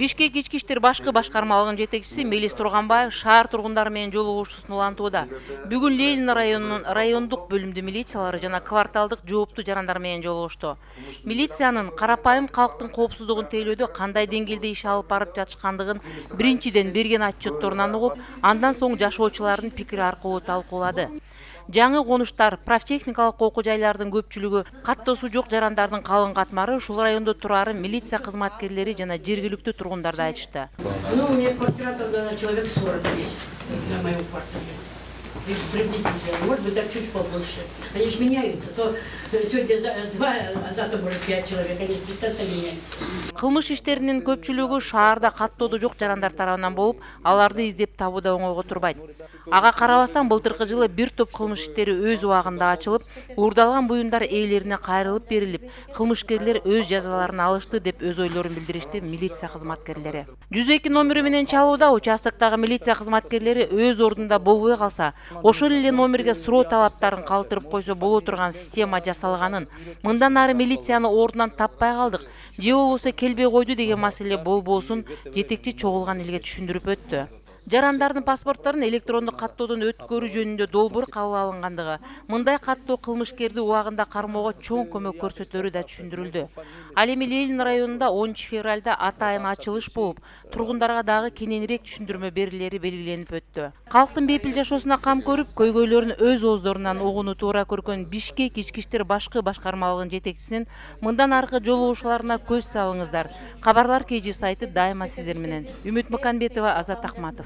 Бишкек ички иштер башкы башкармалыгынын жетекчиси Мелис Турганбаев шаар тургундары менен жолугушуусун улантууда. Бүгүн Ленин районунун райондук бөлүмдүү милициялары жана кварталдык жооптуу жарандар менен жолугушту. Милициянын карапайым калктын коопсуздугун тейлөөдө кандай деңгээлде иш алып барып жатышкандыгын биринчиден берген отчетторунан угуп, андан соң жашоочулардын пикири аркылуу талкуулады. Жаңы конуштар, профтехникалык окуу жайлардын көпчүлүгү, каттоосу жок жарандардын калың катмары ушул райондо турарын милиция кызматкерлери жана жергиликтүү тургундар да айтышты. Ну, у меня квартира тогда человек 40 здесь, на моем квартире. Приблизительно, может быть, так чуть побольше. Они же меняются. То сегодня 2, а завтра может 5 человек. Они же без конца меняются. Кылмыш иштеринин көпчүлүгү шаарда каттоодо жок жарандар тарабынан болуп, аларды издеп табуу да оңойго турбайт. Ага карабастан былтыркы жылы бир топ кылмыш иштери өз убагында ачылып, уурдалган буюмдар ээлерине кайрылып берилип, кылмышкерлер өз жазаларын алышты деп өз ойлорун билдиришти милиция кызматкерлери. 102 номери менен чалууда участоктогу милиция кызматкерлери өз ордунда болбой калса, ошол эле номерге суроо талаптарын калтырып койсо боло турган система жасалганын, мындан ары милицияны ордунан таппай калдык же болбосо келбей койду деген маселе болбосун жетекчи чогулган элге түшүндүрүп өттү. Жарандардын паспортторун электрондук каттоодон өткөрүү жөнүндө долбоор кабыл алынгандыгы, мындай каттоо кылмышкерди убагында кармоого чоң көмөк көрсөтөрү да түшүндүрүлдү. Ал эми Ленин районунда 10 февралда атайын ачылыш болуп, тургундарга дагы кененирээк түшүндүрмө берилери белгиленип өттү. Калктын бейпил жашоосуна кам көрүп, көйгөйлөрүн өз ооздорунан угууну туура көргөн Бишкек ички иштер башкы башкармалыгынын жетекчисинин мындан аркы жолугушууларына көз салыңыздар. Кабарлар KG сайты дайыма сиздер менен. Үмүт Мыканбетова, Азат Акматов.